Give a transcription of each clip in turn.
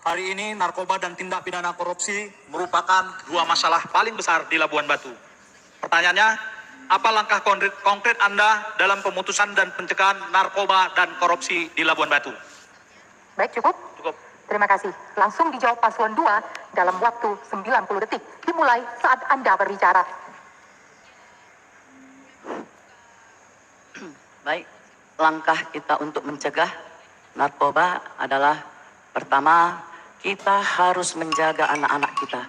Hari ini narkoba dan tindak pidana korupsi merupakan dua masalah paling besar di Labuan Batu. Pertanyaannya, apa langkah konkret Anda dalam pemutusan dan pencegahan narkoba dan korupsi di Labuan Batu? Baik, cukup? Cukup. Terima kasih. Langsung dijawab paslon 2 dalam waktu 90 detik. Dimulai saat Anda berbicara. Baik, langkah kita untuk mencegah narkoba adalah pertama, kita harus menjaga anak-anak kita.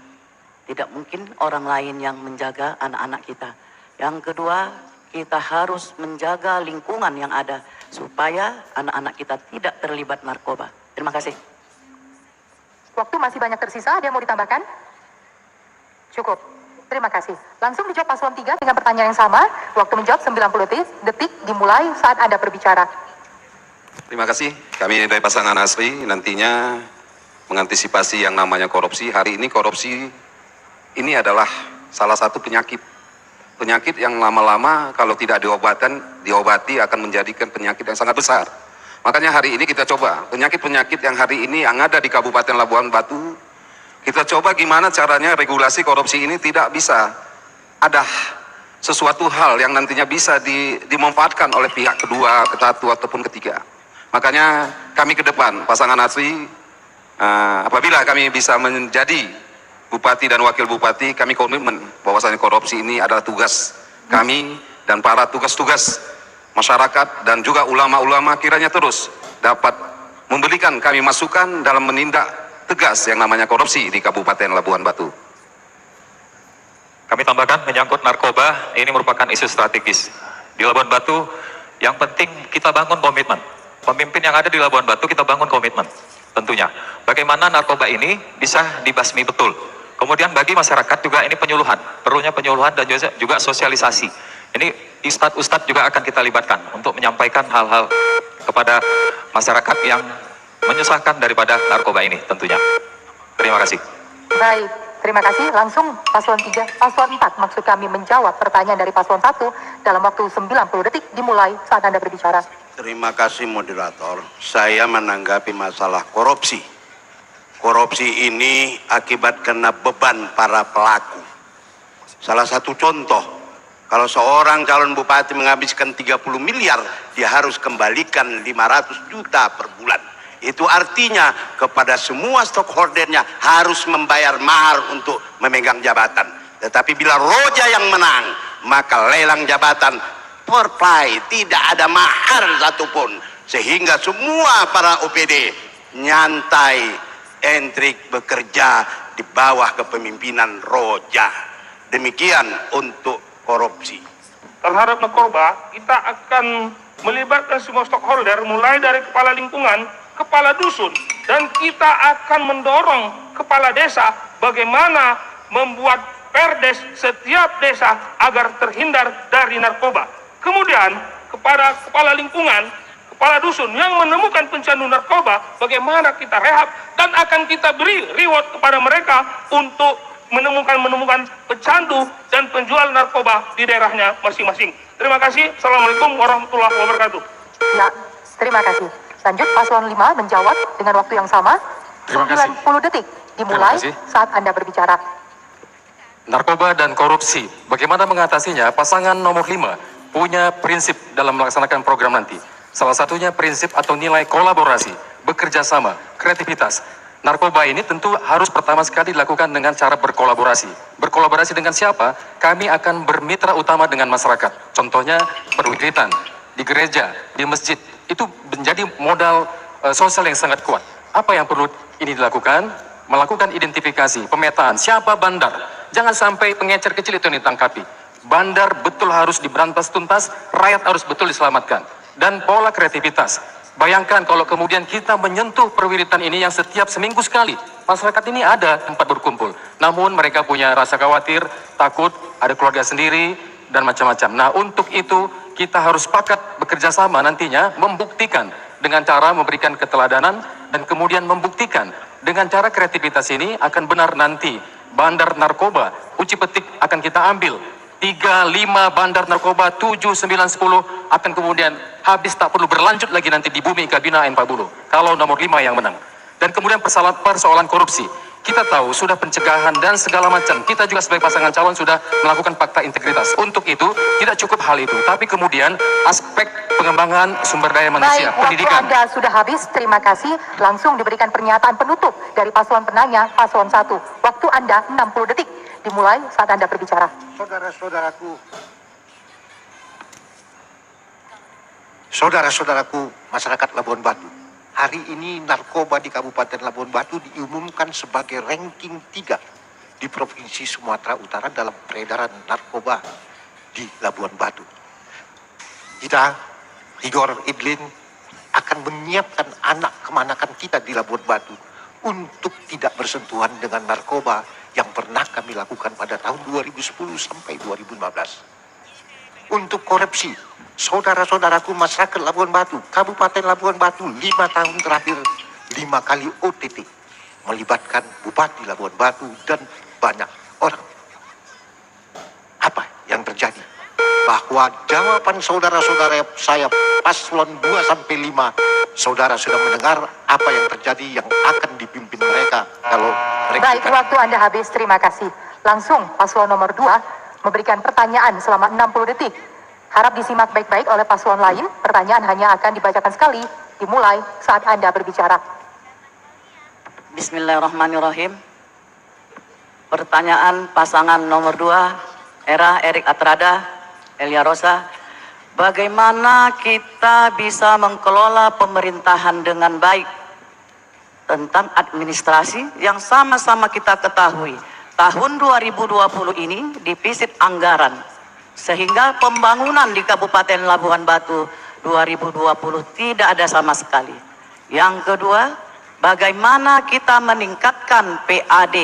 Tidak mungkin orang lain yang menjaga anak-anak kita. Yang kedua, kita harus menjaga lingkungan yang ada supaya anak-anak kita tidak terlibat narkoba. Terima kasih. Waktu masih banyak tersisa, ada yang mau ditambahkan? Cukup. Terima kasih. Langsung dijawab paslon 3 dengan pertanyaan yang sama. Waktu menjawab 90 detik dimulai saat Anda berbicara. Terima kasih. Kami dari pasangan Asri nantinya mengantisipasi yang namanya korupsi. Hari ini korupsi ini adalah salah satu penyakit. Penyakit yang lama-lama kalau tidak diobati akan menjadikan penyakit yang sangat besar. Makanya hari ini kita coba penyakit-penyakit yang hari ini yang ada di Kabupaten Labuan Batu, kita coba gimana caranya regulasi korupsi ini tidak bisa ada sesuatu hal yang nantinya bisa dimanfaatkan oleh pihak kedua, satu ataupun ketiga. Makanya kami ke depan, pasangan Asri, apabila kami bisa menjadi Bupati dan Wakil Bupati, kami komitmen bahwasanya korupsi ini adalah tugas kami dan para tugas-tugas masyarakat dan juga ulama-ulama kiranya terus dapat memberikan kami masukan dalam menindak tegas yang namanya korupsi di Kabupaten Labuan Batu. Kami tambahkan menyangkut narkoba, ini merupakan isu strategis. Di Labuan Batu, yang penting kita bangun komitmen. Pemimpin yang ada di Labuan Batu, kita bangun komitmen. Tentunya, bagaimana narkoba ini bisa dibasmi betul. Kemudian bagi masyarakat juga ini penyuluhan, perlunya penyuluhan dan juga sosialisasi. Ini ustadz-ustadz juga akan kita libatkan untuk menyampaikan hal-hal kepada masyarakat yang menyusahkan daripada narkoba ini tentunya. Terima kasih. Baik, terima kasih. Langsung paslon 3, paslon 4 maksud kami menjawab pertanyaan dari paslon 1 dalam waktu 90 detik dimulai saat Anda berbicara. Terima kasih moderator. Saya menanggapi masalah korupsi. Korupsi ini akibat kena beban para pelaku. Salah satu contoh, kalau seorang calon bupati menghabiskan 30 miliar, dia harus kembalikan 500 juta per bulan. Itu artinya kepada semua stockholdernya harus membayar mahar untuk memegang jabatan. Tetapi bila Roja yang menang, maka lelang jabatan perplay, tidak ada mahar satupun. Sehingga semua para OPD nyantai, entrik bekerja di bawah kepemimpinan Roja. Demikian untuk korupsi. Terhadap narkoba, kita akan melibatkan semua stakeholder mulai dari kepala lingkungan, kepala dusun, dan kita akan mendorong kepala desa bagaimana membuat perdes setiap desa agar terhindar dari narkoba. Kemudian kepada kepala lingkungan, kepala dusun yang menemukan pencandu narkoba, bagaimana kita rehab dan akan kita beri reward kepada mereka untuk menemukan pecandu dan penjual narkoba di daerahnya masing-masing. Terima kasih. Assalamualaikum warahmatullahi wabarakatuh. Ya, terima kasih. Lanjut paslon 5 menjawab dengan waktu yang sama. 90 detik dimulai saat Anda berbicara. Narkoba dan korupsi, bagaimana mengatasinya? Pasangan nomor 5 punya prinsip dalam melaksanakan program nanti. Salah satunya prinsip atau nilai kolaborasi, bekerja sama, kreativitas. Narkoba ini tentu harus pertama sekali dilakukan dengan cara berkolaborasi. Berkolaborasi dengan siapa? Kami akan bermitra utama dengan masyarakat. Contohnya perwitritan, di gereja, di masjid. Itu menjadi modal sosial yang sangat kuat. Apa yang perlu ini dilakukan? Melakukan identifikasi, pemetaan. Siapa bandar? Jangan sampai pengecer kecil itu yang ditangkapi. Bandar betul harus diberantas tuntas, rakyat harus betul diselamatkan. Dan pola kreativitas. Bayangkan kalau kemudian kita menyentuh perwiritan ini yang setiap seminggu sekali. Masyarakat ini ada tempat berkumpul. Namun mereka punya rasa khawatir, takut, ada keluarga sendiri, dan macam-macam. Nah, untuk itu kita harus sepakat bekerja sama nantinya membuktikan dengan cara memberikan keteladanan dan kemudian membuktikan dengan cara kreativitas ini akan benar nanti bandar narkoba uji petik akan kita ambil 3, 5 bandar narkoba 7, 9, 10 akan kemudian habis, tak perlu berlanjut lagi nanti di bumi Kabina N40 kalau nomor 5 yang menang. Dan kemudian persoalan korupsi. Kita tahu sudah pencegahan dan segala macam. Kita juga sebagai pasangan calon sudah melakukan fakta integritas. Untuk itu tidak cukup hal itu, tapi kemudian aspek pengembangan sumber daya manusia, Baik, pendidikan. waktu Anda sudah habis. Terima kasih. Langsung diberikan pernyataan penutup dari paslon penanya, paslon 1. Waktu Anda 60 detik. Dimulai saat Anda berbicara. Saudara-saudaraku masyarakat Labuan Batu, hari ini narkoba di Kabupaten Labuan Batu diumumkan sebagai ranking 3 di Provinsi Sumatera Utara dalam peredaran narkoba di Labuan Batu. Kita, Igor Idlin, akan menyiapkan anak kemanakan kita di Labuan Batu untuk tidak bersentuhan dengan narkoba yang pernah kami lakukan pada tahun 2010 sampai 2015. Untuk korupsi, saudara-saudaraku masyarakat Labuan Batu, Kabupaten Labuan Batu 5 tahun terakhir 5 kali OTT melibatkan Bupati Labuan Batu dan banyak orang. Apa yang terjadi? Bahwa jawaban saudara-saudara saya paslon 2 sampai 5, saudara sudah mendengar apa yang terjadi yang akan dipimpin mereka kalau mereka. Baik, waktu Anda habis. Terima kasih. Langsung paslon nomor 2 memberikan pertanyaan selama 60 detik. Harap disimak baik-baik oleh paslon lain. Pertanyaan hanya akan dibacakan sekali. Dimulai saat Anda berbicara. Bismillahirrahmanirrahim. Pertanyaan pasangan nomor 2, Era Erik Atrada, Elia Rosa. Bagaimana kita bisa mengelola pemerintahan dengan baik? Tentang administrasi yang sama-sama kita ketahui. Tahun 2020 ini defisit anggaran. Sehingga pembangunan di Kabupaten Labuan Batu 2020 tidak ada sama sekali. Yang kedua, bagaimana kita meningkatkan PAD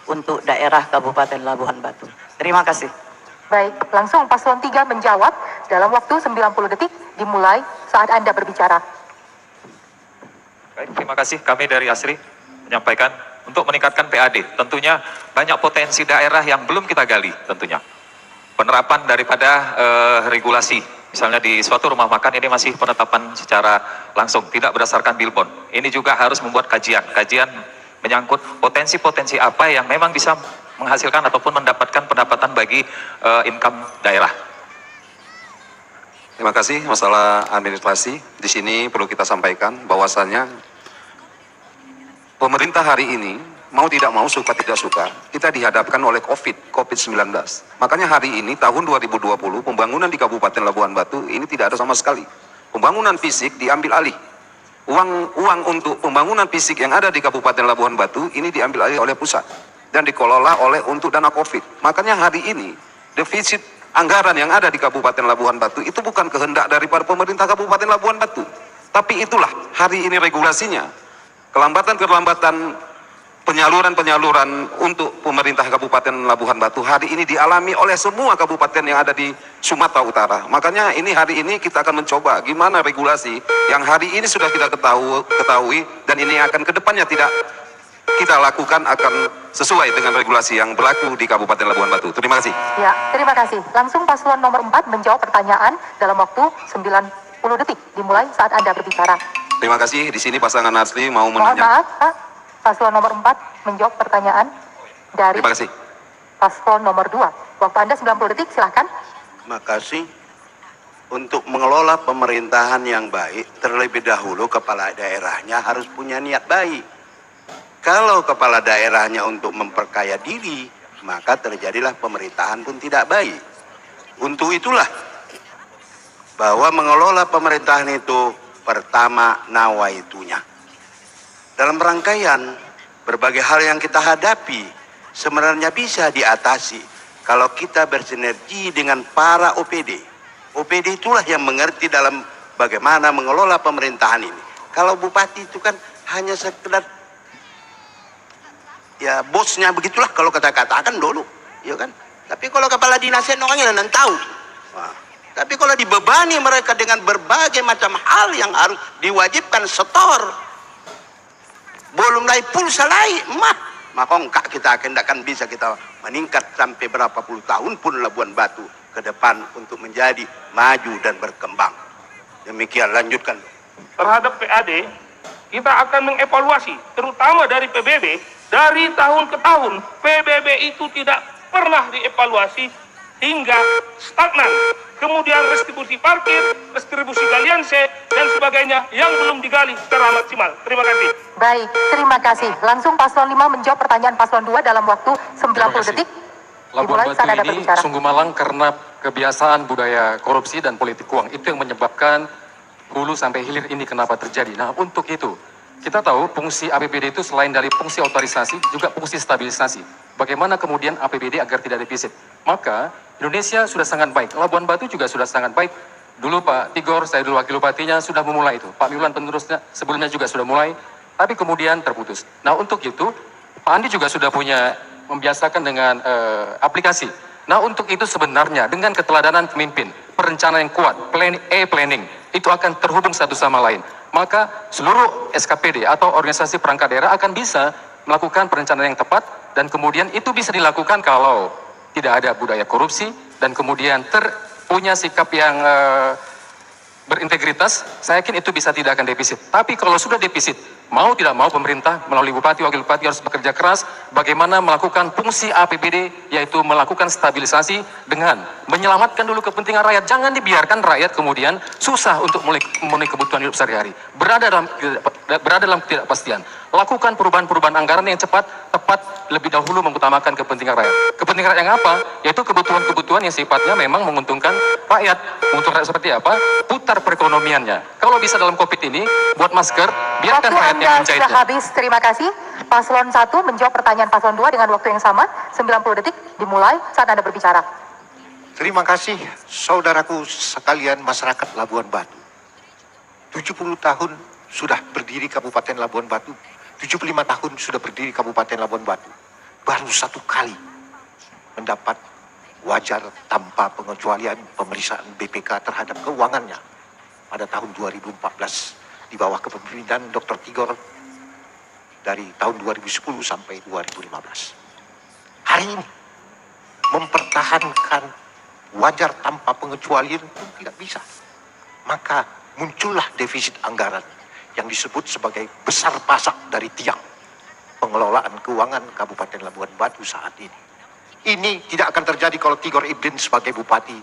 untuk daerah Kabupaten Labuan Batu. Terima kasih. Baik, langsung paslon 3 menjawab dalam waktu 90 detik. Dimulai saat Anda berbicara. Baik, terima kasih. Kami dari ASRI menyampaikan untuk meningkatkan PAD. Tentunya banyak potensi daerah yang belum kita gali tentunya. Penerapan daripada regulasi, misalnya di suatu rumah makan ini masih penetapan secara langsung, tidak berdasarkan billboard. Ini juga harus membuat kajian menyangkut potensi-potensi apa yang memang bisa menghasilkan ataupun mendapatkan pendapatan bagi income daerah. Terima kasih. Masalah administrasi, di sini perlu kita sampaikan bahwasannya pemerintah hari ini mau tidak mau, suka tidak suka, kita dihadapkan oleh COVID-19. Makanya hari ini tahun 2020 pembangunan di Kabupaten Labuan Batu ini tidak ada sama sekali. Pembangunan fisik diambil alih. Uang untuk pembangunan fisik yang ada di Kabupaten Labuan Batu ini diambil alih oleh pusat dan dikelola untuk dana COVID. Makanya hari ini defisit anggaran yang ada di Kabupaten Labuan Batu itu bukan kehendak daripada pemerintah Kabupaten Labuan Batu, tapi itulah hari ini regulasinya. Kelambatan penyaluran untuk pemerintah Kabupaten Labuan Batu hari ini dialami oleh semua kabupaten yang ada di Sumatera Utara. Makanya hari ini kita akan mencoba gimana regulasi yang hari ini sudah kita ketahui dan ini akan kedepannya tidak kita lakukan akan sesuai dengan regulasi yang berlaku di Kabupaten Labuan Batu. Terima kasih. Ya, terima kasih. Langsung paslon nomor 4 menjawab pertanyaan dalam waktu 90 detik. Dimulai saat Anda berbicara. Terima kasih. Di sini pasangan asli mau Mohon menanya. maaf, Pak. Paslon nomor 4 menjawab pertanyaan dari Terima kasih. paslon nomor 2. Waktu Anda 90 detik, silahkan. Terima kasih. Untuk mengelola pemerintahan yang baik, terlebih dahulu kepala daerahnya harus punya niat baik. Kalau kepala daerahnya untuk memperkaya diri, maka terjadilah pemerintahan pun tidak baik. Untuk itulah bahwa mengelola pemerintahan itu pertama nawaitunya. Dalam rangkaian berbagai hal yang kita hadapi sebenarnya bisa diatasi kalau kita bersinergi dengan para OPD. OPD itulah yang mengerti dalam bagaimana mengelola pemerintahan ini. Kalau bupati itu kan hanya sekedar ya bosnya, begitulah kalau kita katakan dulu, ya kan. Tapi kalau kepala dinasnya orangnya dan tahu. Wah. Tapi kalau dibebani mereka dengan berbagai macam hal yang harus diwajibkan setor, belum lagi pulsa lain, maka enggak kita akan bisa kita meningkat sampai berapa puluh tahun pun Labuan Batu ke depan untuk menjadi maju dan berkembang. Demikian, lanjutkan. Terhadap PAD, kita akan mengevaluasi, terutama dari PBB. Dari tahun ke tahun, PBB itu tidak pernah dievaluasi hingga stagnan. Kemudian restribusi parkir, restribusi galian C, dan sebagainya yang belum digali secara maksimal. Terima kasih. Baik, terima kasih. Langsung paslon 5 menjawab pertanyaan paslon 2 dalam waktu 90 detik. Labuan Dimulai saat Anda Batu ini berbicara. sungguh malang karena kebiasaan budaya korupsi dan politik uang. Itu yang menyebabkan hulu sampai hilir ini kenapa terjadi. Nah, untuk itu, kita tahu fungsi APBD itu selain dari fungsi otorisasi, juga fungsi stabilisasi. Bagaimana kemudian APBD agar tidak defisit. Maka Indonesia sudah sangat baik, Labuan Batu juga sudah sangat baik. Dulu Pak Tigor, saya dulu wakil bupatinya, sudah memulai itu. Pak Miulan penerusnya sebelumnya juga sudah mulai, tapi kemudian terputus. Nah, untuk itu, Pak Andi juga sudah punya membiasakan dengan aplikasi. Nah, untuk itu sebenarnya dengan keteladanan pemimpin, perencanaan yang kuat, planning, itu akan terhubung satu sama lain. Maka seluruh SKPD atau organisasi perangkat daerah akan bisa melakukan perencanaan yang tepat, dan kemudian itu bisa dilakukan kalau tidak ada budaya korupsi, dan kemudian punya sikap yang berintegritas. Saya yakin itu bisa tidak akan defisit. Tapi kalau sudah defisit, mau tidak mau pemerintah melalui bupati, wakil bupati harus bekerja keras bagaimana melakukan fungsi APBD, yaitu melakukan stabilisasi dengan menyelamatkan dulu kepentingan rakyat. Jangan dibiarkan rakyat kemudian susah untuk memenuhi kebutuhan hidup sehari-hari, berada dalam ketidakpastian. Lakukan perubahan-perubahan anggaran yang cepat, tepat, lebih dahulu mengutamakan kepentingan rakyat. Kepentingan rakyat yang apa? Yaitu kebutuhan-kebutuhan yang sifatnya memang menguntungkan rakyat. Menguntungkan rakyat seperti apa? Putar perekonomiannya. Kalau bisa dalam COVID ini, buat masker, biarkan Waktu rakyat Anda yang sudah menjahitnya. habis, terima kasih. Paslon 1 menjawab pertanyaan paslon 2 dengan waktu yang sama, 90 detik dimulai saat Anda berbicara. Terima kasih saudaraku sekalian masyarakat Labuan Batu. 70 tahun sudah berdiri Kabupaten Labuan Batu. 75 tahun sudah berdiri Kabupaten Labuan Batu. Baru satu kali mendapat wajar tanpa pengecualian pemeriksaan BPK terhadap keuangannya pada tahun 2014 di bawah kepemimpinan Dr. Tigor dari tahun 2010 sampai 2015. Hari ini mempertahankan wajar tanpa pengecualian pun tidak bisa. Maka muncullah defisit anggaran yang disebut sebagai besar pasak dari tiang pengelolaan keuangan Kabupaten Labuan Batu saat ini. Ini tidak akan terjadi kalau Tigor Ibdin sebagai bupati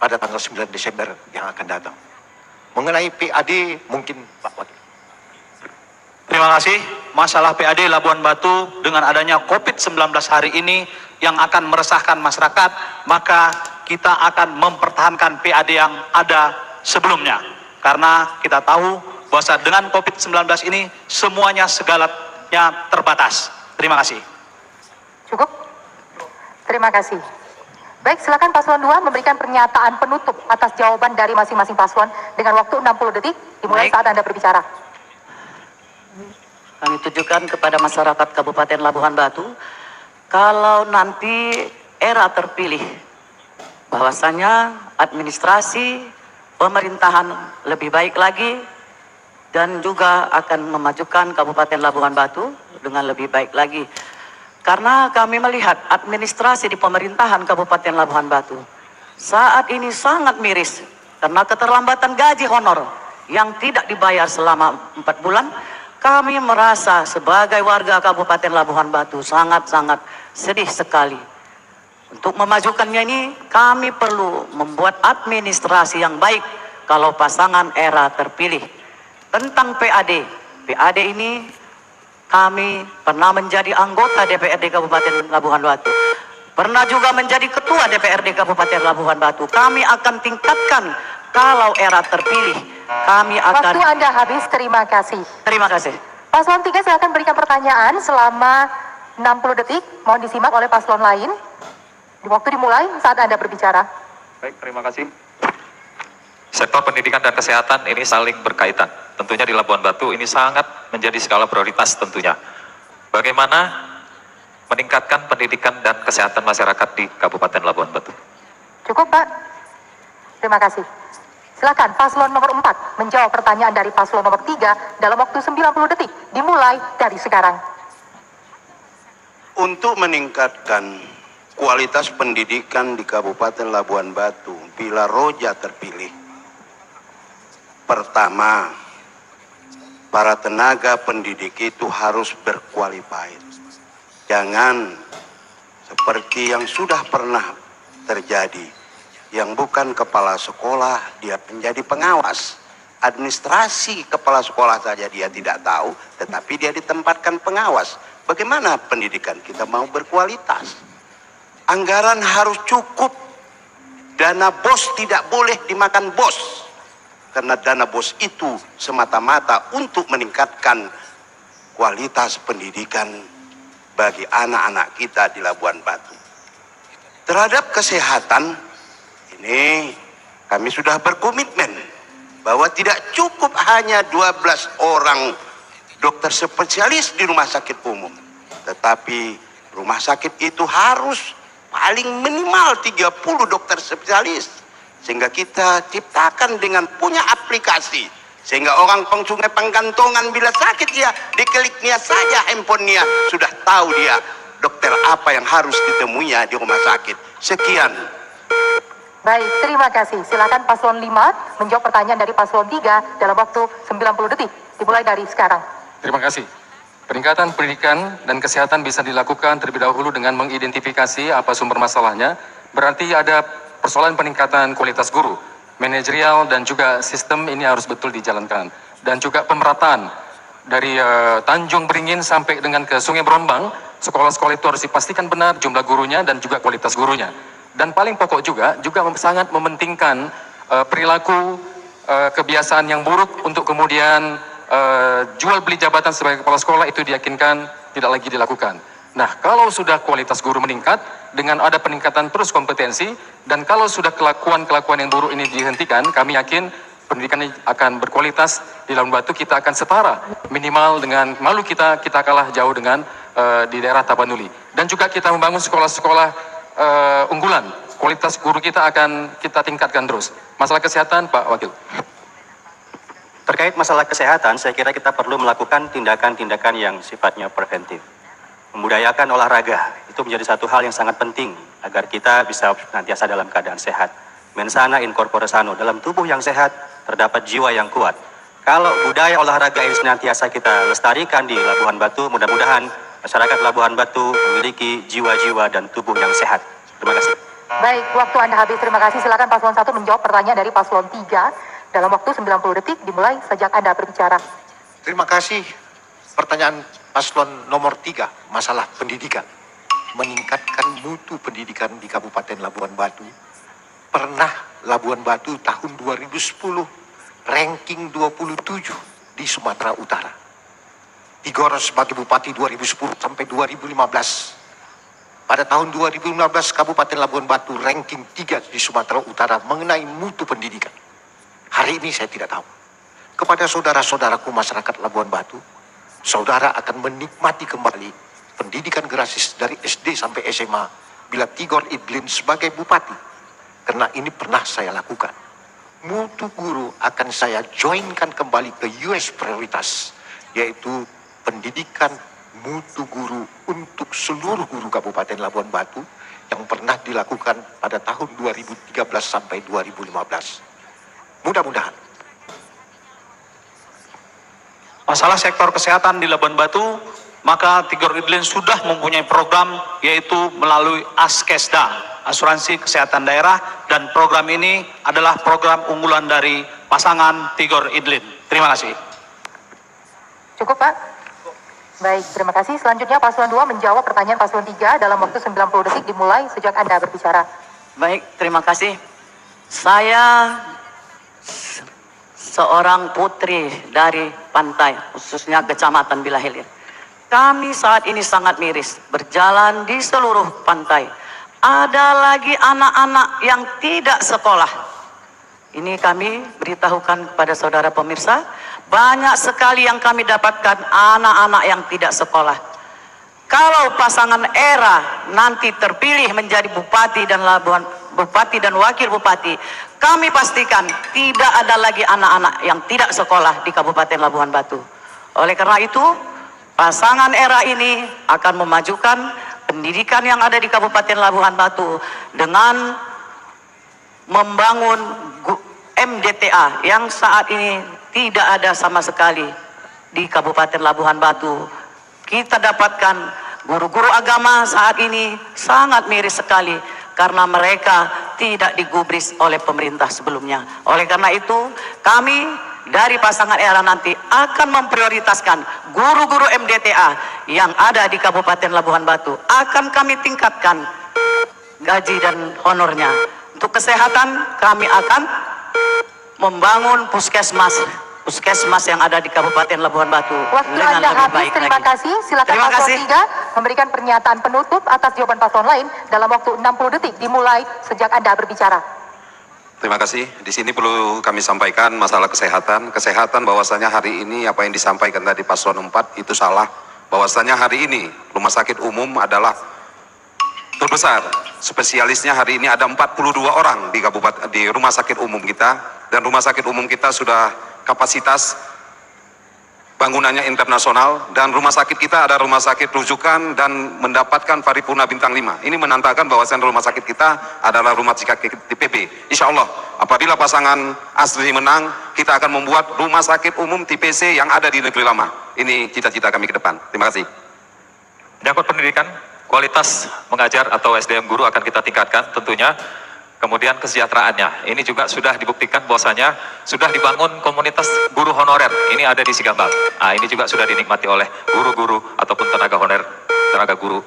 pada tanggal 9 Desember yang akan datang. Mengenai PAD mungkin Pak Wakil. Terima kasih. Masalah PAD Labuan Batu dengan adanya COVID-19 hari ini yang akan meresahkan masyarakat, maka kita akan mempertahankan PAD yang ada sebelumnya. Karena kita tahu bahwa dengan COVID-19 ini semuanya segalanya terbatas. Terima kasih. Cukup? Terima kasih. Baik, silakan paslon 2 memberikan pernyataan penutup atas jawaban dari masing-masing paslon dengan waktu 60 detik dimulai Baik. saat Anda berbicara. Kami tujukan kepada masyarakat Kabupaten Labuhan Batu, kalau nanti era terpilih, bahwasanya administrasi pemerintahan lebih baik lagi, dan juga akan memajukan Kabupaten Labuhan Batu dengan lebih baik lagi. Karena kami melihat administrasi di pemerintahan Kabupaten Labuhan Batu saat ini sangat miris karena keterlambatan gaji honor yang tidak dibayar selama 4 bulan. Kami merasa sebagai warga Kabupaten Labuhan Batu sangat-sangat sedih sekali. Untuk memajukannya ini kami perlu membuat administrasi yang baik kalau pasangan era terpilih. Tentang PAD ini kami pernah menjadi anggota DPRD Kabupaten Labuhan Batu, pernah juga menjadi ketua DPRD Kabupaten Labuhan Batu. Kami akan tingkatkan kalau era terpilih. Kami akan. Waktu Anda habis, terima kasih. Terima kasih. Paslon 3 silakan berikan pertanyaan selama 60 detik. Mohon disimak oleh paslon lain. Waktu dimulai saat Anda berbicara. Baik, terima kasih. Sektor pendidikan dan kesehatan ini saling berkaitan. Tentunya di Labuan Batu ini sangat menjadi skala prioritas tentunya. Bagaimana meningkatkan pendidikan dan kesehatan masyarakat di Kabupaten Labuan Batu? Cukup, Pak? Terima kasih. Silakan paslon nomor 4 menjawab pertanyaan dari paslon nomor 3 dalam waktu 90 detik. Dimulai dari sekarang. Untuk meningkatkan kualitas pendidikan di Kabupaten Labuan Batu bila Roja terpilih, pertama, para tenaga pendidik itu harus berqualified. Jangan seperti yang sudah pernah terjadi, yang bukan kepala sekolah dia menjadi pengawas. Administrasi kepala sekolah saja dia tidak tahu, tetapi dia ditempatkan pengawas. Bagaimana pendidikan kita mau berkualitas? Anggaran harus cukup. Dana bos tidak boleh dimakan bos. Karena dana bos itu semata-mata untuk meningkatkan kualitas pendidikan bagi anak-anak kita di Labuan Batu. Terhadap kesehatan, ini kami sudah berkomitmen bahwa tidak cukup hanya 12 orang dokter spesialis di rumah sakit umum, tetapi rumah sakit itu harus paling minimal 30 dokter spesialis, sehingga kita ciptakan dengan punya aplikasi, sehingga orang Sungai Penggantongan bila sakit dia dikliknya saja handphonenya sudah tahu dia dokter apa yang harus ditemuinya di rumah sakit. Sekian. Baik, terima kasih. Silakan paslon 5 menjawab pertanyaan dari paslon 3 dalam waktu 90 detik. Dimulai dari sekarang. Terima kasih. Peningkatan pendidikan dan kesehatan bisa dilakukan terlebih dahulu dengan mengidentifikasi apa sumber masalahnya. Berarti ada persoalan peningkatan kualitas guru, manajerial dan juga sistem ini harus betul dijalankan. Dan juga pemerataan dari Tanjung Beringin sampai dengan ke Sungai Berombang, sekolah-sekolah itu harus dipastikan benar jumlah gurunya dan juga kualitas gurunya. Dan paling pokok juga sangat mementingkan perilaku kebiasaan yang buruk untuk kemudian jual beli jabatan sebagai kepala sekolah itu diyakinkan tidak lagi dilakukan. Nah, kalau sudah kualitas guru meningkat dengan ada peningkatan terus kompetensi dan kalau sudah kelakuan-kelakuan yang buruk ini dihentikan, kami yakin pendidikan ini akan berkualitas di Labuan Batu. Kita akan setara minimal dengan malu kita kalah jauh dengan di daerah Tapanuli. Dan juga kita membangun sekolah-sekolah unggulan. Kualitas guru kita akan kita tingkatkan terus. Masalah kesehatan, Pak Wakil. Terkait masalah kesehatan, saya kira kita perlu melakukan tindakan-tindakan yang sifatnya preventif. Membudayakan olahraga, itu menjadi satu hal yang sangat penting agar kita bisa senantiasa dalam keadaan sehat. Mensana in corpore sano, dalam tubuh yang sehat terdapat jiwa yang kuat. Kalau budaya olahraga ini senantiasa kita lestarikan di Labuhan Batu, mudah-mudahan masyarakat Labuhan Batu memiliki jiwa-jiwa dan tubuh yang sehat. Terima kasih. Baik, waktu Anda habis. Terima kasih. Silakan paslon 1 menjawab pertanyaan dari paslon 3 dalam waktu 90 detik dimulai sejak Anda berbicara. Terima kasih. Pertanyaan paslon nomor 3, masalah pendidikan. Meningkatkan mutu pendidikan di Kabupaten Labuan Batu. Pernah Labuan Batu tahun 2010 ranking 27 di Sumatera Utara. Tigor sebagai bupati 2010 sampai 2015. Pada tahun 2015 Kabupaten Labuan Batu ranking 3 di Sumatera Utara mengenai mutu pendidikan. Hari ini saya tidak tahu. Kepada saudara-saudaraku masyarakat Labuan Batu, saudara akan menikmati kembali pendidikan gratis dari SD sampai SMA bila Tigor Idlin sebagai bupati. Karena ini pernah saya lakukan. Mutu guru akan saya joinkan kembali ke US prioritas, yaitu pendidikan mutu guru untuk seluruh guru Kabupaten Labuan Batu yang pernah dilakukan pada tahun 2013 sampai 2015. Mudah-mudahan. Masalah sektor kesehatan di Labuan Batu, maka Tigor Idlin sudah mempunyai program yaitu melalui Askesda, Asuransi Kesehatan Daerah, dan program ini adalah program unggulan dari pasangan Tigor Idlin. Terima kasih. Cukup, Pak? Baik, terima kasih. Selanjutnya paslon 2 menjawab pertanyaan paslon 3 dalam waktu 90 detik dimulai sejak Anda berbicara. Baik, terima kasih. Saya seorang putri dari pantai, khususnya Kecamatan Bilahilir. Kami saat ini sangat miris, berjalan di seluruh pantai. Ada lagi anak-anak yang tidak sekolah. Ini kami beritahukan kepada saudara pemirsa, banyak sekali yang kami dapatkan anak-anak yang tidak sekolah. Kalau pasangan era nanti terpilih menjadi bupati dan wakil bupati, kami pastikan tidak ada lagi anak-anak yang tidak sekolah di Kabupaten Labuhan Batu. Oleh karena itu, pasangan era ini akan memajukan pendidikan yang ada di Kabupaten Labuhan Batu dengan membangun MDTA yang saat ini tidak ada sama sekali di Kabupaten Labuhan Batu. Kita dapatkan guru-guru agama saat ini sangat miris sekali karena mereka tidak digubris oleh pemerintah sebelumnya. Oleh karena itu, kami dari pasangan era nanti akan memprioritaskan guru-guru MDTA yang ada di Kabupaten Labuhan Batu. Akan kami tingkatkan gaji dan honornya. Untuk kesehatan, kami akan membangun puskesmas yang ada di Kabupaten Labuhan Batu. Waktu dengan Anda lebih habis, baik terima lagi. kasih. Silakan Terima paslon kasih. 3 memberikan pernyataan penutup atas jawaban paslon lain dalam waktu 60 detik dimulai sejak Anda berbicara. Terima kasih. Di sini perlu kami sampaikan masalah kesehatan. Kesehatan bahwasanya hari ini apa yang disampaikan tadi paslon 4 itu salah. Bahwasanya hari ini rumah sakit umum adalah terbesar. Spesialisnya hari ini ada 42 orang di rumah sakit umum kita, dan rumah sakit umum kita sudah kapasitas bangunannya internasional, dan rumah sakit kita ada rumah sakit rujukan dan mendapatkan paripurna bintang 5. Ini menandakan bahwasanya rumah sakit kita adalah rumah sakit TPB. Insya Allah apabila pasangan Asri menang, kita akan membuat rumah sakit umum TPC yang ada di negeri lama. Ini cita-cita kami ke depan. Terima kasih. Menyangkut pendidikan, kualitas mengajar atau SDM guru akan kita tingkatkan tentunya. Kemudian kesejahteraannya, ini juga sudah dibuktikan bahwasanya sudah dibangun komunitas guru honorer. Ini ada di Sigambal. Nah, ini juga sudah dinikmati oleh guru-guru ataupun tenaga honorer, tenaga guru.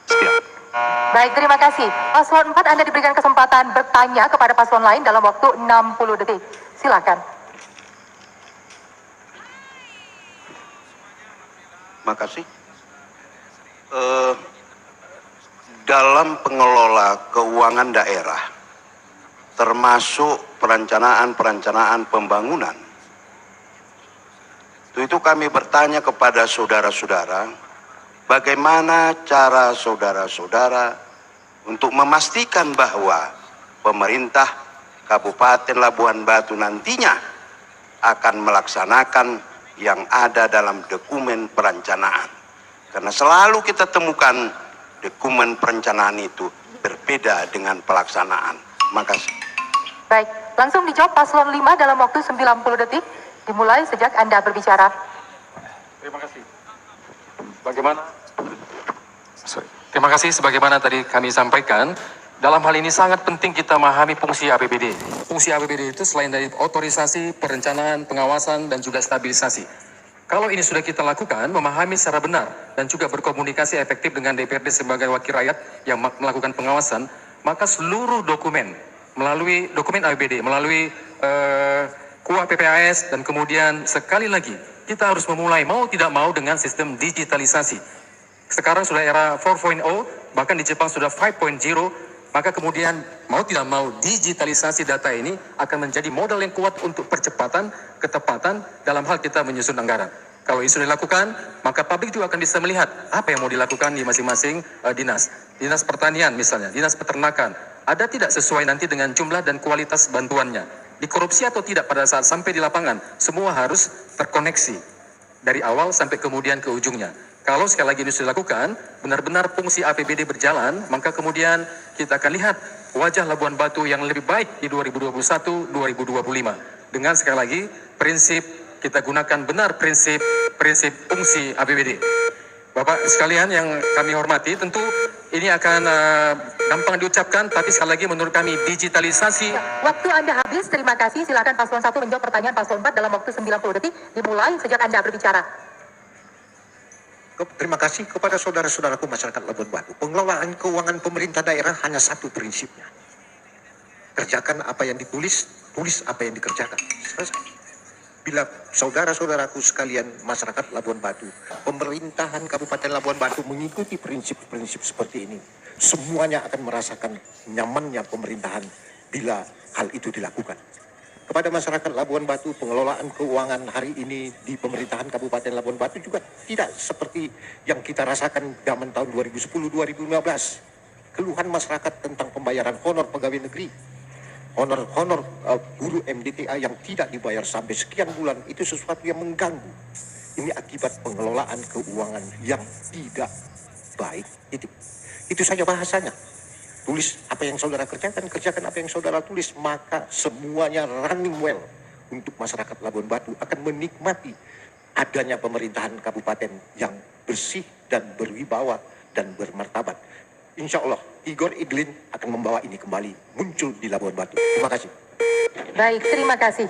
Sekian. Baik, terima kasih. Paslon 4 Anda diberikan kesempatan bertanya kepada paslon lain dalam waktu 60 detik. Silakan. Makasih. Dalam pengelola keuangan daerah, termasuk perencanaan pembangunan, itu kami bertanya kepada saudara-saudara, bagaimana cara saudara-saudara untuk memastikan bahwa pemerintah Kabupaten Labuhan Batu nantinya akan melaksanakan yang ada dalam dokumen perencanaan. Karena selalu kita temukan dokumen perencanaan itu berbeda dengan pelaksanaan. Makasih. Baik, langsung dijawab paslon 5 dalam waktu 90 detik dimulai sejak Anda berbicara. Terima kasih. Terima kasih. Sebagaimana tadi kami sampaikan, dalam hal ini sangat penting kita memahami fungsi APBD. Fungsi APBD itu selain dari otorisasi, perencanaan, pengawasan, dan juga stabilisasi. Kalau ini sudah kita lakukan, memahami secara benar, dan juga berkomunikasi efektif dengan DPRD sebagai wakil rakyat yang melakukan pengawasan, maka seluruh dokumen, melalui dokumen APBD, melalui KUA PPAS, dan kemudian sekali lagi, kita harus memulai mau tidak mau dengan sistem digitalisasi. Sekarang sudah era 4.0, bahkan di Jepang sudah 5.0, maka kemudian mau tidak mau digitalisasi data ini akan menjadi modal yang kuat untuk percepatan, ketepatan dalam hal kita menyusun anggaran. Kalau ini sudah dilakukan, maka publik juga akan bisa melihat apa yang mau dilakukan di masing-masing dinas. Dinas pertanian misalnya, dinas peternakan, ada tidak sesuai nanti dengan jumlah dan kualitas bantuannya. Dikorupsi atau tidak pada saat sampai di lapangan, semua harus terkoneksi dari awal sampai kemudian ke ujungnya. Kalau sekali lagi ini sudah dilakukan, benar-benar fungsi APBD berjalan, maka kemudian kita akan lihat wajah Labuhan Batu yang lebih baik di 2021-2025. Dengan sekali lagi, prinsip kita gunakan benar prinsip fungsi APBD. Bapak sekalian yang kami hormati, tentu ini akan gampang diucapkan, tapi sekali lagi menurut kami digitalisasi. Waktu Anda habis, terima kasih. Silakan paslon 1 menjawab pertanyaan paslon 4 dalam waktu 90 detik dimulai sejak Anda berbicara. Terima kasih kepada saudara-saudaraku masyarakat Labuan Batu. Pengelolaan keuangan pemerintah daerah hanya satu prinsipnya. Kerjakan apa yang ditulis, tulis apa yang dikerjakan. Selesai. Bila saudara-saudaraku sekalian masyarakat Labuan Batu, pemerintahan Kabupaten Labuan Batu mengikuti prinsip-prinsip seperti ini, semuanya akan merasakan nyamannya pemerintahan bila hal itu dilakukan. Kepada masyarakat Labuan Batu, pengelolaan keuangan hari ini di pemerintahan Kabupaten Labuan Batu juga tidak seperti yang kita rasakan zaman tahun 2010-2015. Keluhan masyarakat tentang pembayaran honor pegawai negeri, honor guru MDTA yang tidak dibayar sampai sekian bulan, itu sesuatu yang mengganggu. Ini akibat pengelolaan keuangan yang tidak baik. Itu saja bahasanya. Tulis apa yang saudara kerjakan, kerjakan apa yang saudara tulis, maka semuanya running well untuk masyarakat Labuan Batu akan menikmati adanya pemerintahan kabupaten yang bersih dan berwibawa dan bermartabat. Insya Allah Igor Idlin akan membawa ini kembali muncul di Labuan Batu. Terima kasih. Baik, terima kasih.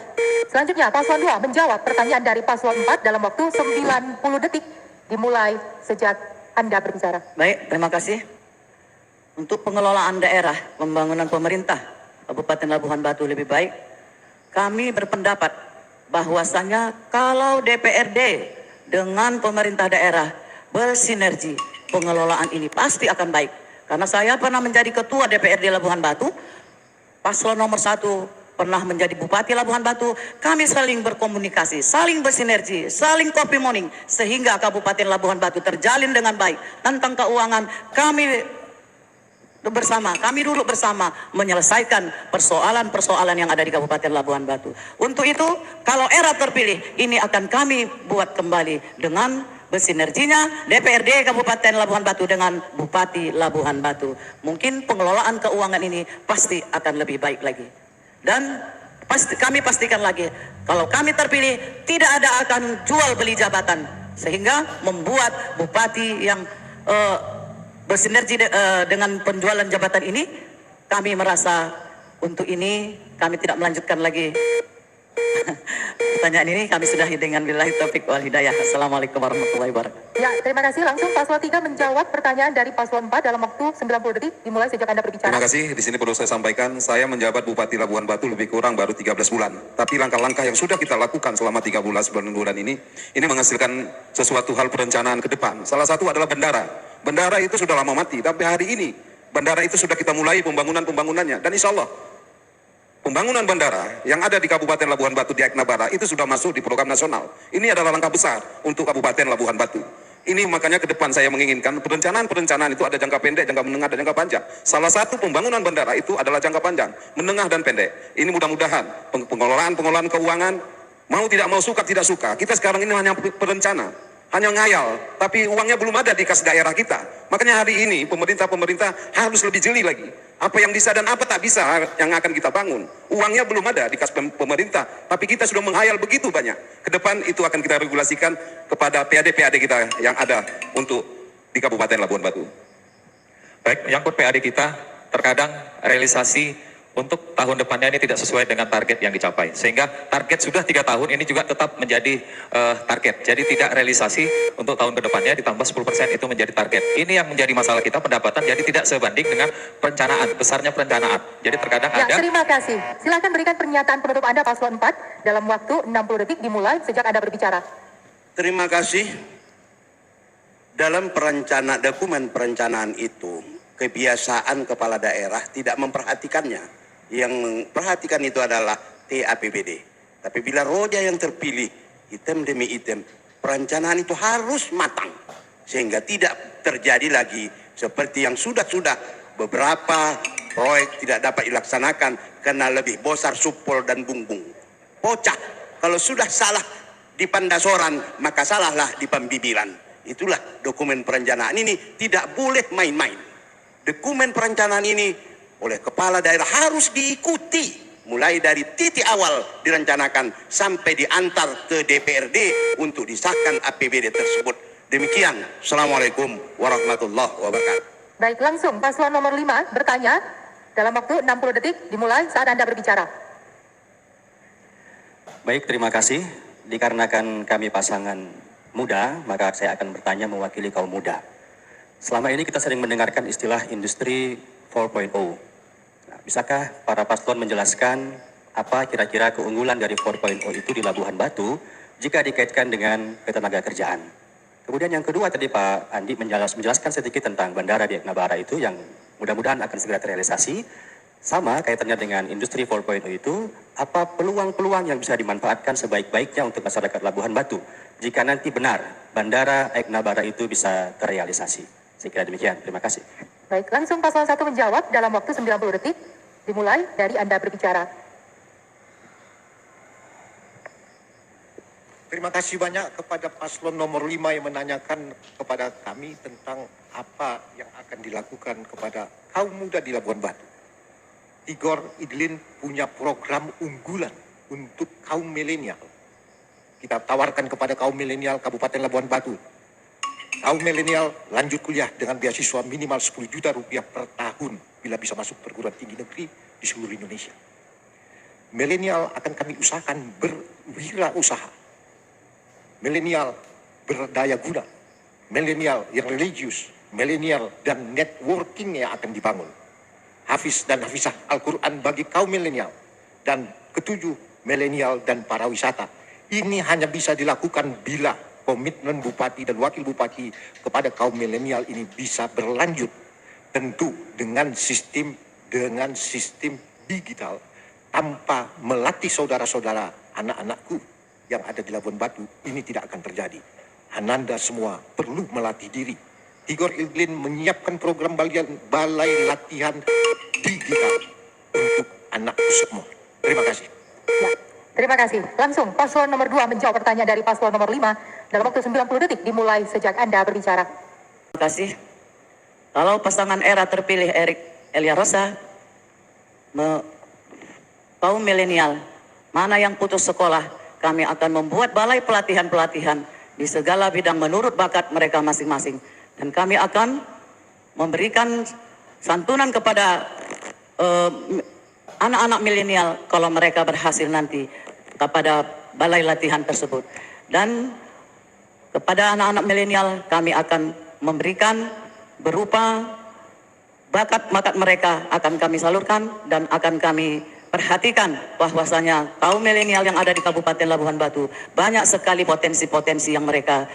Selanjutnya Paslon 2 menjawab pertanyaan dari Paslon 4 dalam waktu 90 detik dimulai sejak Anda berbicara. Baik, terima kasih. Untuk pengelolaan daerah, pembangunan pemerintah Kabupaten Labuhan Batu lebih baik, kami berpendapat bahwasanya kalau DPRD dengan pemerintah daerah bersinergi, pengelolaan ini pasti akan baik. Karena saya pernah menjadi ketua DPRD Labuhan Batu, paslon nomor 1 pernah menjadi Bupati Labuhan Batu, kami saling berkomunikasi, saling bersinergi, saling kopi morning, sehingga Kabupaten Labuhan Batu terjalin dengan baik. Tentang keuangan, kami duduk bersama menyelesaikan persoalan-persoalan yang ada di Kabupaten Labuhan Batu. Untuk itu, kalau era terpilih, ini akan kami buat kembali dengan bersinerginya DPRD Kabupaten Labuhan Batu dengan Bupati Labuhan Batu. Mungkin pengelolaan keuangan ini pasti akan lebih baik lagi. Dan kami pastikan lagi, kalau kami terpilih, tidak ada akan jual beli jabatan. Sehingga membuat Bupati yang bersinergi dengan penjualan jabatan ini, kami merasa untuk ini kami tidak melanjutkan lagi. Pertanyaan ini kami sudahi dengan billahi taufiq wal hidayah. Assalamualaikum warahmatullahi wabarakatuh. Ya, terima kasih. Langsung Paslon 3 menjawab pertanyaan dari Paslon 4 dalam waktu 90 detik dimulai sejak Anda berbicara. Terima kasih. Di sini perlu saya sampaikan, saya menjabat Bupati Labuhan Batu lebih kurang baru 13 bulan. Tapi langkah-langkah yang sudah kita lakukan selama 13 bulan ini menghasilkan sesuatu hal perencanaan ke depan. Salah satu adalah bandara. Bandara itu sudah lama mati, tapi hari ini bandara itu sudah kita mulai pembangunannya. Dan insya Allah pembangunan bandara yang ada di Kabupaten Labuhan Batu di Eknabara itu sudah masuk di program nasional. Ini adalah langkah besar untuk Kabupaten Labuhan Batu. Ini makanya ke depan saya menginginkan perencanaan itu ada jangka pendek, jangka menengah, dan jangka panjang. Salah satu pembangunan bandara itu adalah jangka panjang, menengah, dan pendek. Ini mudah-mudahan pengelolaan keuangan, mau tidak mau, suka tidak suka, kita sekarang ini hanya perencana, hanya ngayal, tapi uangnya belum ada di kas daerah kita. Makanya hari ini pemerintah harus lebih jeli lagi. Apa yang bisa dan apa tak bisa yang akan kita bangun. Uangnya belum ada di kas pemerintah, tapi kita sudah menghayal begitu banyak. Ke depan itu akan kita regulasikan kepada PAD kita yang ada untuk di Kabupaten Labuhan Batu. Baik, menyangkut PAD kita, terkadang realisasi untuk tahun depannya ini tidak sesuai dengan target yang dicapai. Sehingga target sudah 3 tahun ini juga tetap menjadi target. Jadi tidak realisasi untuk tahun ke depannya ditambah 10% itu menjadi target. Ini yang menjadi masalah kita, pendapatan jadi tidak sebanding dengan perencanaan, besarnya perencanaan. Jadi terkadang Ya, ada... terima kasih. Silakan berikan pernyataan penutup Anda Paslon 4 dalam waktu 60 detik dimulai sejak Anda berbicara. Terima kasih. Dalam dokumen perencanaan itu, kebiasaan kepala daerah tidak memperhatikannya. Yang memperhatikan itu adalah TAPBD. Tapi bila roja yang terpilih, item demi item, perencanaan itu harus matang. Sehingga tidak terjadi lagi seperti yang sudah beberapa proyek tidak dapat dilaksanakan karena lebih bosar supol dan bungbung. Bocah, kalau sudah salah di pandasoran, maka salahlah di pembibiran. Itulah dokumen perencanaan ini, tidak boleh main-main. Dokumen perencanaan ini oleh kepala daerah harus diikuti mulai dari titik awal direncanakan sampai diantar ke DPRD untuk disahkan APBD tersebut. Demikian. Assalamualaikum warahmatullahi wabarakatuh. Baik, langsung Paslon nomor 5 bertanya dalam waktu 60 detik dimulai saat Anda berbicara. Baik, terima kasih. Dikarenakan kami pasangan muda, maka saya akan bertanya mewakili kaum muda. Selama ini kita sering mendengarkan istilah industri 4.0. Bisakah para paslon menjelaskan apa kira-kira keunggulan dari 4.0 itu di Labuhan Batu jika dikaitkan dengan ketenaga kerjaan? Kemudian yang kedua tadi Pak Andi menjelaskan sedikit tentang bandara di Eknabara itu yang mudah-mudahan akan segera terrealisasi. Sama kaitannya dengan industri 4.0 itu, apa peluang-peluang yang bisa dimanfaatkan sebaik-baiknya untuk masyarakat Labuhan Batu jika nanti benar bandara Eknabara itu bisa terrealisasi? Saya kira demikian. Terima kasih. Baik, langsung Paslon 1 menjawab dalam waktu 90 detik dimulai dari Anda berbicara. Terima kasih banyak kepada paslon nomor 5 yang menanyakan kepada kami tentang apa yang akan dilakukan kepada kaum muda di Labuan Batu. Igor Idlin punya program unggulan untuk kaum milenial. kita tawarkan kepada kaum milenial Kabupaten Labuan Batu. Kaum milenial lanjut kuliah dengan beasiswa minimal 10 juta rupiah per tahun bila bisa masuk perguruan tinggi negeri di seluruh Indonesia. Milenial akan kami usahakan berwirausaha. Milenial berdaya guna. Milenial yang religius. Milenial dan networking yang akan dibangun. Hafiz dan hafizah Al-Quran bagi kaum milenial. Dan ketujuh, milenial dan para wisata. Ini hanya bisa dilakukan bila komitmen bupati dan wakil bupati kepada kaum milenial ini bisa berlanjut. Tentu dengan sistem digital, tanpa melatih saudara-saudara anak-anakku yang ada di Labuan Batu, ini tidak akan terjadi. Ananda semua perlu melatih diri. Tigor Ilglin menyiapkan program balai latihan digital untuk anakku semua. Terima kasih. Ya, terima kasih. Langsung paslon nomor 2 menjawab pertanyaan dari paslon nomor 5 dalam waktu 90 detik dimulai sejak Anda berbicara. Terima kasih. Kalau pasangan era terpilih Erik Elia Rosa, kaum milenial, mana yang putus sekolah, kami akan membuat balai pelatihan-pelatihan di segala bidang menurut bakat mereka masing-masing. Dan kami akan memberikan santunan kepada anak-anak milenial kalau mereka berhasil nanti kepada balai latihan tersebut. Dan kepada anak-anak milenial kami akan memberikan berupa bakat-bakat mereka akan kami salurkan dan akan kami perhatikan bahwasanya kaum milenial yang ada di Kabupaten Labuhan Batu banyak sekali potensi-potensi yang mereka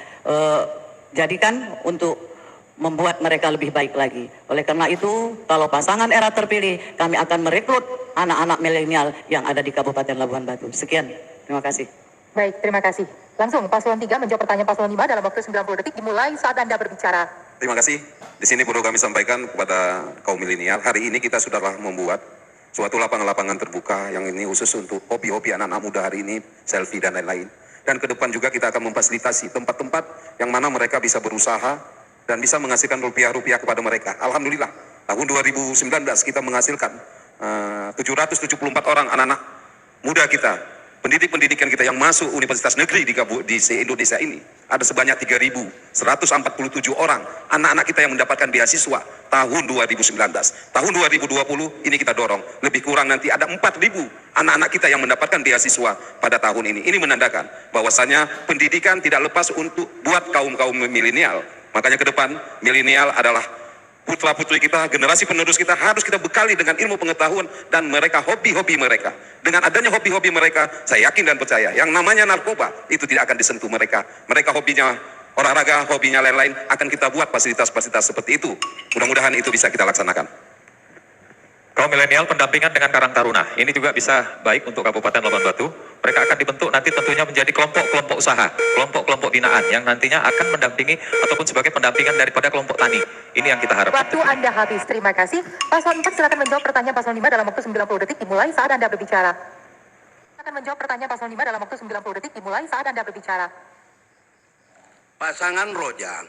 jadikan untuk membuat mereka lebih baik lagi. Oleh karena itu, kalau pasangan era terpilih, kami akan merekrut anak-anak milenial yang ada di Kabupaten Labuhan Batu. Sekian, terima kasih. Baik, terima kasih. Langsung paslon 3 menjawab pertanyaan paslon 5 dalam waktu 90 detik dimulai saat Anda berbicara. Terima kasih. Di sini perlu kami sampaikan kepada kaum milenial, hari ini kita sudahlah membuat suatu lapangan-lapangan terbuka yang ini khusus untuk hobi-hobi anak-anak muda hari ini, selfie dan lain-lain. Dan ke depan juga kita akan memfasilitasi tempat-tempat yang mana mereka bisa berusaha dan bisa menghasilkan rupiah-rupiah kepada mereka. Alhamdulillah, tahun 2019 kita menghasilkan 774 orang anak-anak muda kita, pendidik-pendidikan kita yang masuk universitas negeri di se-Indonesia ini. Ada sebanyak 3.147 orang anak-anak kita yang mendapatkan beasiswa tahun 2019. Tahun 2020 ini kita dorong. Lebih kurang nanti ada 4.000 anak-anak kita yang mendapatkan beasiswa pada tahun ini. Ini menandakan bahwasanya pendidikan tidak lepas untuk buat kaum-kaum milenial. Makanya ke depan milenial adalah putra-putri kita, generasi penerus kita harus kita bekali dengan ilmu pengetahuan dan mereka hobi-hobi mereka. Dengan adanya hobi-hobi mereka, saya yakin dan percaya yang namanya narkoba itu tidak akan disentuh mereka. Mereka hobinya olahraga, hobinya lain-lain, akan kita buat fasilitas-fasilitas seperti itu. Mudah-mudahan itu bisa kita laksanakan. Kaum milenial pendampingan dengan Karang Taruna, ini juga bisa baik untuk Kabupaten Labuan Batu. Mereka akan dibentuk nanti tentunya menjadi kelompok-kelompok usaha, kelompok-kelompok binaan yang nantinya akan mendampingi ataupun sebagai pendampingan daripada kelompok tani. Ini yang kita harapkan. Waktu Anda habis, terima kasih. Paslon 4 silakan menjawab pertanyaan paslon 5 dalam waktu 90 detik dimulai saat Anda berbicara. Silakan menjawab pertanyaan paslon 5 dalam waktu 90 detik dimulai saat Anda berbicara. Pasangan Rojang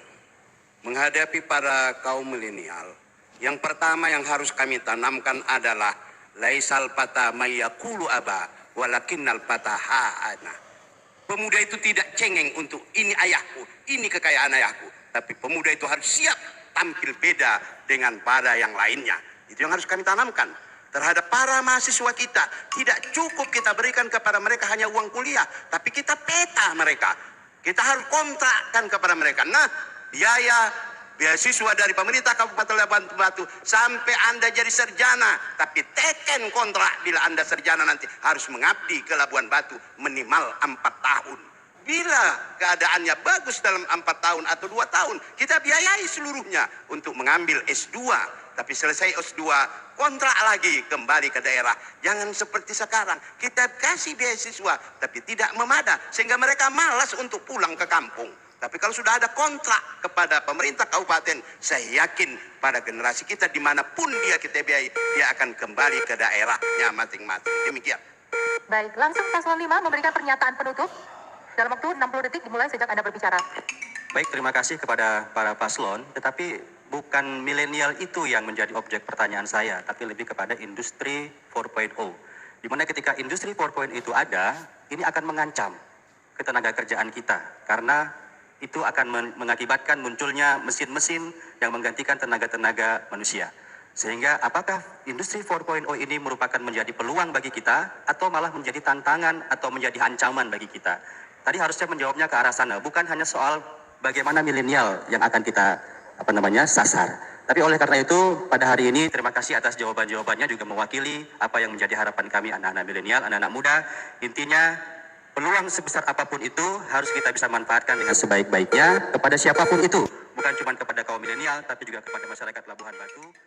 menghadapi para kaum milenial, yang pertama yang harus kami tanamkan adalah laisal fata mayyaqulu aba walakinnal fata ha'ana. Pemuda itu tidak cengeng untuk ini ayahku, ini kekayaan ayahku, tapi pemuda itu harus siap tampil beda dengan para yang lainnya. Itu yang harus kami tanamkan terhadap para mahasiswa kita. Tidak cukup kita berikan kepada mereka hanya uang kuliah, tapi kita peta mereka. Kita harus kontrakkan kepada mereka. Nah, biaya beasiswa dari pemerintah Kabupaten Labuan Batu sampai Anda jadi sarjana, tapi teken kontrak bila Anda sarjana nanti harus mengabdi ke Labuan Batu minimal 4 tahun. Bila keadaannya bagus dalam 4 tahun atau 2 tahun, kita biayai seluruhnya untuk mengambil S2. Tapi selesai S2, kontrak lagi kembali ke daerah. Jangan seperti sekarang, kita kasih beasiswa tapi tidak memada sehingga mereka malas untuk pulang ke kampung. Tapi kalau sudah ada kontrak kepada pemerintah kabupaten, saya yakin pada generasi kita dimanapun kita biayai, dia akan kembali ke daerahnya masing-masing. Demikian. Baik, langsung paslon 5 memberikan pernyataan penutup dalam waktu 60 detik dimulai sejak Anda berbicara. Baik, terima kasih kepada para paslon, tetapi bukan milenial itu yang menjadi objek pertanyaan saya, tapi lebih kepada industri 4.0. Di mana ketika industri 4.0 itu ada, ini akan mengancam ketenagakerjaan kita, karena itu akan mengakibatkan munculnya mesin-mesin yang menggantikan tenaga-tenaga manusia. Sehingga apakah industri 4.0 ini merupakan menjadi peluang bagi kita atau malah menjadi tantangan atau menjadi ancaman bagi kita? Tadi harusnya menjawabnya ke arah sana, bukan hanya soal bagaimana milenial yang akan kita sasar. Tapi oleh karena itu pada hari ini terima kasih atas jawaban-jawabannya, juga mewakili apa yang menjadi harapan kami anak-anak milenial, anak-anak muda. Intinya peluang sebesar apapun itu harus kita bisa manfaatkan dengan sebaik-baiknya kepada siapapun itu, bukan cuma kepada kaum milenial tapi juga kepada masyarakat Labuhan Batu.